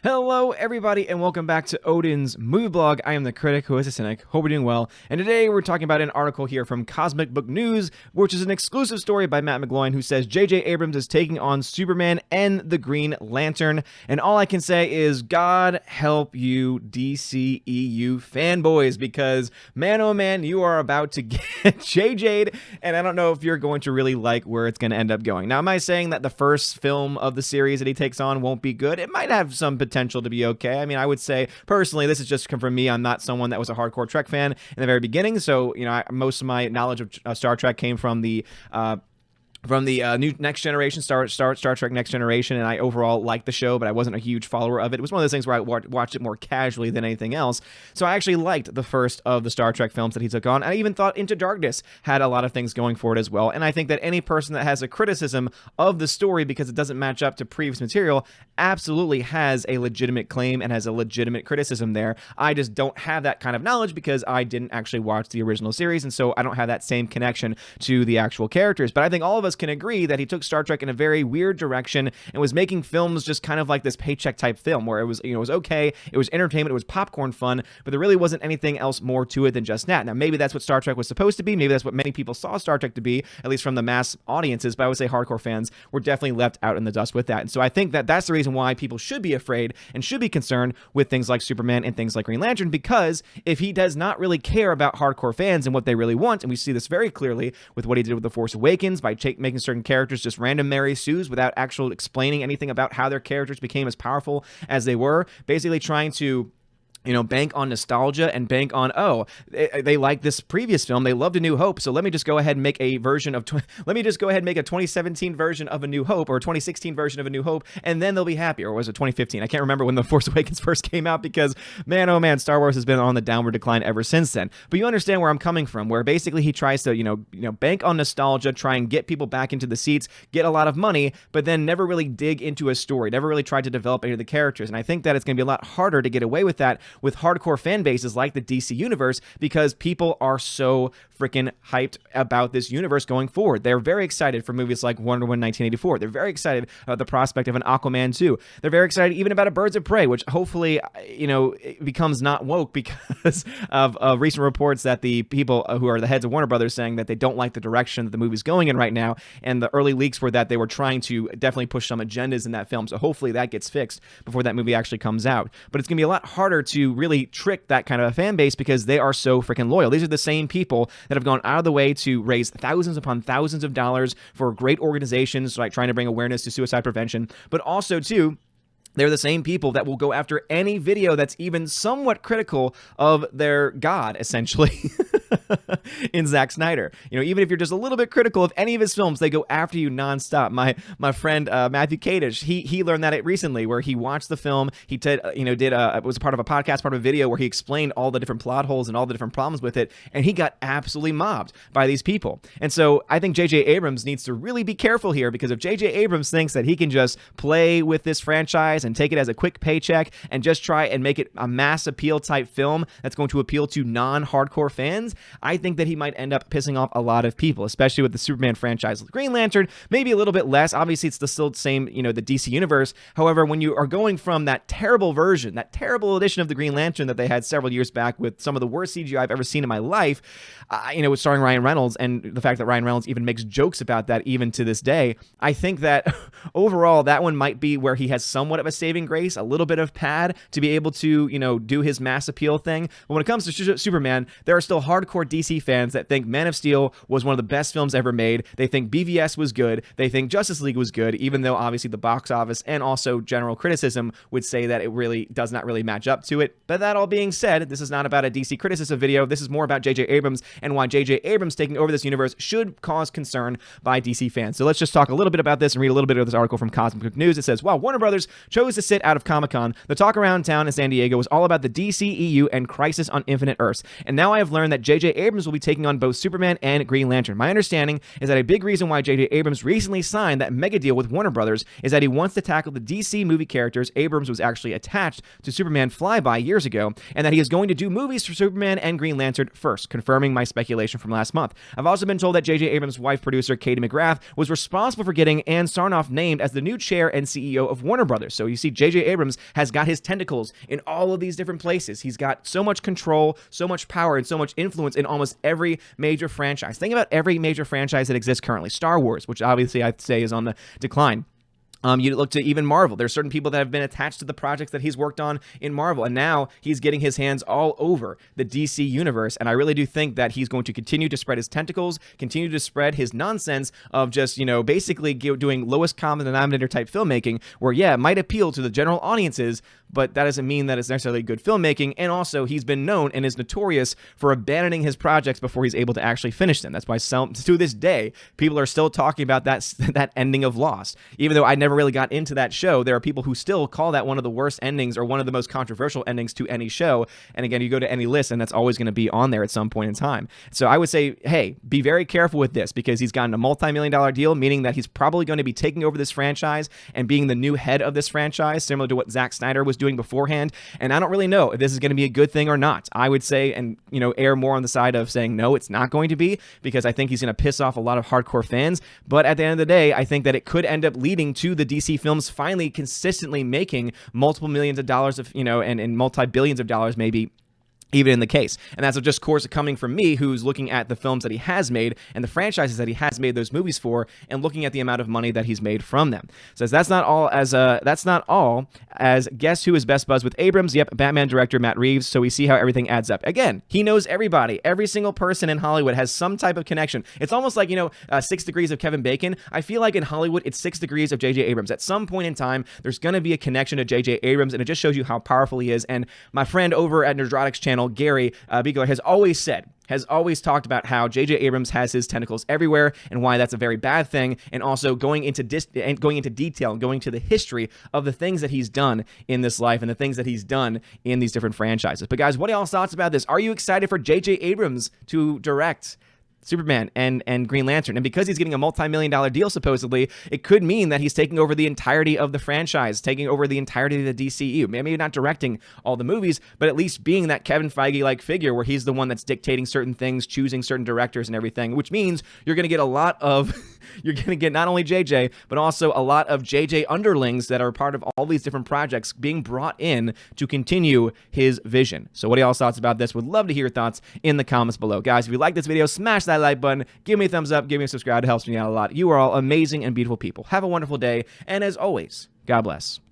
Hello, everybody, and welcome back to Odin's Movie Blog. I am the critic who is a cynic. Hope we're doing well. And today we're talking about an article here from Cosmic Book News, which is an exclusive story by Matt McGloin, who says J.J. Abrams is taking on Superman and the Green Lantern. And all I can say is, God help you, DCEU fanboys, because man, oh man, you are about to get JJ'd, and I don't know if you're going to really like where it's going to end up going. Now, am I saying that the first film of the series that he takes on won't be good? It might have some potential to be okay. I mean, I would say personally, this is just from me. I'm not someone that was a hardcore Trek fan in the very beginning, so most of my knowledge of Star Trek came from the new Next Generation, Star Trek Next Generation, and I overall liked the show, but I wasn't a huge follower of it. It was one of those things where I watched it more casually than anything else, so I actually liked the first of the Star Trek films that he took on. I even thought Into Darkness had a lot of things going for it as well, and I think that any person that has a criticism of the story because it doesn't match up to previous material absolutely has a legitimate claim and has a legitimate criticism there. I just don't have that kind of knowledge because I didn't actually watch the original series, and so I don't have that same connection to the actual characters. But I think all of us can agree that he took Star Trek in a very weird direction and was making films just kind of like this paycheck type film where it was, it was okay, it was entertainment, it was popcorn fun, but there really wasn't anything else more to it than just that. Now, maybe that's what Star Trek was supposed to be. Maybe that's what many people saw Star Trek to be, at least from the mass audiences, but I would say hardcore fans were definitely left out in the dust with that. And so I think that that's the reason why people should be afraid and should be concerned with things like Superman and things like Green Lantern, because if he does not really care about hardcore fans and what they really want, and we see this very clearly with what he did with The Force Awakens by making certain characters just random Mary Sues without actually explaining anything about how their characters became as powerful as they were, basically trying to bank on nostalgia and bank on, they like this previous film, they loved A New Hope, so let me just go ahead and make a version of, let me just go ahead and make a 2017 version of A New Hope, or a 2016 version of A New Hope, and then they'll be happy. Or was it 2015? I can't remember when The Force Awakens first came out, because man, oh man, Star Wars has been on the downward decline ever since then. But you understand where I'm coming from, where basically he tries to, bank on nostalgia, try and get people back into the seats, get a lot of money, but then never really dig into a story, never really tried to develop any of the characters. And I think that it's going to be a lot harder to get away with that with hardcore fan bases like the DC universe, because people are so freaking hyped about this universe going forward. They're very excited for movies like Wonder Woman 1984. They're very excited about the prospect of an Aquaman 2. They're very excited even about a Birds of Prey, which hopefully, it becomes not woke because of recent reports that the people who are the heads of Warner Brothers saying that they don't like the direction that the movie's going in right now, and the early leaks were that they were trying to definitely push some agendas in that film, so hopefully that gets fixed before that movie actually comes out. But it's going to be a lot harder to really trick that kind of a fan base because they are so freaking loyal. These are the same people that have gone out of the way to raise thousands upon thousands of dollars for great organizations like trying to bring awareness to suicide prevention, but also too, they're the same people that will go after any video that's even somewhat critical of their god, essentially, in Zack Snyder. Even if you're just a little bit critical of any of his films, they go after you nonstop. My friend Matthew Kadish, he learned that recently, where he watched the film. He was a part of a podcast, part of a video where he explained all the different plot holes and all the different problems with it, and he got absolutely mobbed by these people. And so I think J.J. Abrams needs to really be careful here, because if J.J. Abrams thinks that he can just play with this franchise and take it as a quick paycheck and just try and make it a mass appeal type film that's going to appeal to non-hardcore fans, I think that he might end up pissing off a lot of people, especially with the Superman franchise. Green Lantern, maybe a little bit less. Obviously, it's still the same, the DC universe. However, when you are going from that terrible version, that terrible edition of the Green Lantern that they had several years back with some of the worst CGI I've ever seen in my life, with starring Ryan Reynolds, and the fact that Ryan Reynolds even makes jokes about that even to this day, I think that overall that one might be where he has somewhat of a saving grace, a little bit of pad to be able to, do his mass appeal thing. But when it comes to Superman, there are still hardcore DC fans that think Man of Steel was one of the best films ever made. They think BVS was good. They think Justice League was good, even though obviously the box office and also general criticism would say that it really does not really match up to it. But that all being said, this is not about a DC criticism video. This is more about J.J. Abrams and why J.J. Abrams taking over this universe should cause concern by DC fans. So let's just talk a little bit about this and read a little bit of this article from Cosmic Book News. It says, while Warner Brothers chose to sit out of Comic-Con, the talk around town in San Diego was all about the DCEU and Crisis on Infinite Earths. And now I have learned that J.J. J.J. Abrams will be taking on both Superman and Green Lantern. My understanding is that a big reason why J.J. Abrams recently signed that mega deal with Warner Brothers is that he wants to tackle the DC movie characters Abrams was actually attached to Superman Flyby years ago, and that he is going to do movies for Superman and Green Lantern first, confirming my speculation from last month. I've also been told that J.J. Abrams' wife producer Katie McGrath was responsible for getting Ann Sarnoff named as the new chair and CEO of Warner Brothers. So you see, J.J. Abrams has got his tentacles in all of these different places. He's got so much control, so much power, and so much influence in almost every major franchise. Think about every major franchise that exists currently. Star Wars, which obviously I'd say is on the decline. You look to even Marvel. There's certain people that have been attached to the projects that he's worked on in Marvel, and now he's getting his hands all over the DC universe, and I really do think that he's going to continue to spread his tentacles, continue to spread his nonsense of just, basically doing lowest common denominator type filmmaking, where, yeah, it might appeal to the general audiences, but that doesn't mean that it's necessarily good filmmaking. And also, he's been known and is notorious for abandoning his projects before he's able to actually finish them. That's why to this day, people are still talking about that ending of Lost. Even though I never really got into that show, there are people who still call that one of the worst endings or one of the most controversial endings to any show. And again, you go to any list and that's always going to be on there at some point in time. So I would say, hey, be very careful with this, because he's gotten a multi-million-dollar deal, meaning that he's probably going to be taking over this franchise and being the new head of this franchise, similar to what Zack Snyder was doing beforehand. And I don't really know if this is going to be a good thing or not. I would say, and err more on the side of saying no, it's not going to be, because I think he's going to piss off a lot of hardcore fans. But at the end of the day, I think that it could end up leading to the DC films finally consistently making multiple millions of dollars of, and multi-billions of dollars maybe, even in the case. And that's just course coming from me, who's looking at the films that he has made and the franchises that he has made those movies for, and looking at the amount of money that he's made from them. Says that's not all as guess who is best buds with Abrams? Yep, Batman director Matt Reeves. So we see how everything adds up. Again, he knows everybody. Every single person in Hollywood has some type of connection. It's almost like 6 degrees of Kevin Bacon. I feel like in Hollywood it's 6 degrees of J.J. Abrams. At some point in time, there's going to be a connection to J.J. Abrams, and it just shows you how powerful he is. And my friend over at Nerdrotics channel, Gary Beagler, has always talked about how J.J. Abrams has his tentacles everywhere and why that's a very bad thing, and also going into detail and going to the history of the things that he's done in this life and the things that he's done in these different franchises. But guys, what are y'all's thoughts about this? Are you excited for J.J. Abrams to direct Superman and Green Lantern? And because he's getting a multi-million-dollar deal, supposedly, it could mean that he's taking over the entirety of the franchise, taking over the entirety of the DCEU. Maybe not directing all the movies, but at least being that Kevin Feige-like figure where he's the one that's dictating certain things, choosing certain directors and everything, which means you're going to get a lot of you're going to get not only JJ, but also a lot of JJ underlings that are part of all these different projects being brought in to continue his vision. So what are y'all's thoughts about this? Would love to hear your thoughts in the comments below. Guys, if you like this video, smash that like button, give me a thumbs up, give me a subscribe. It helps me out a lot. You are all amazing and beautiful people. Have a wonderful day, and as always, God bless.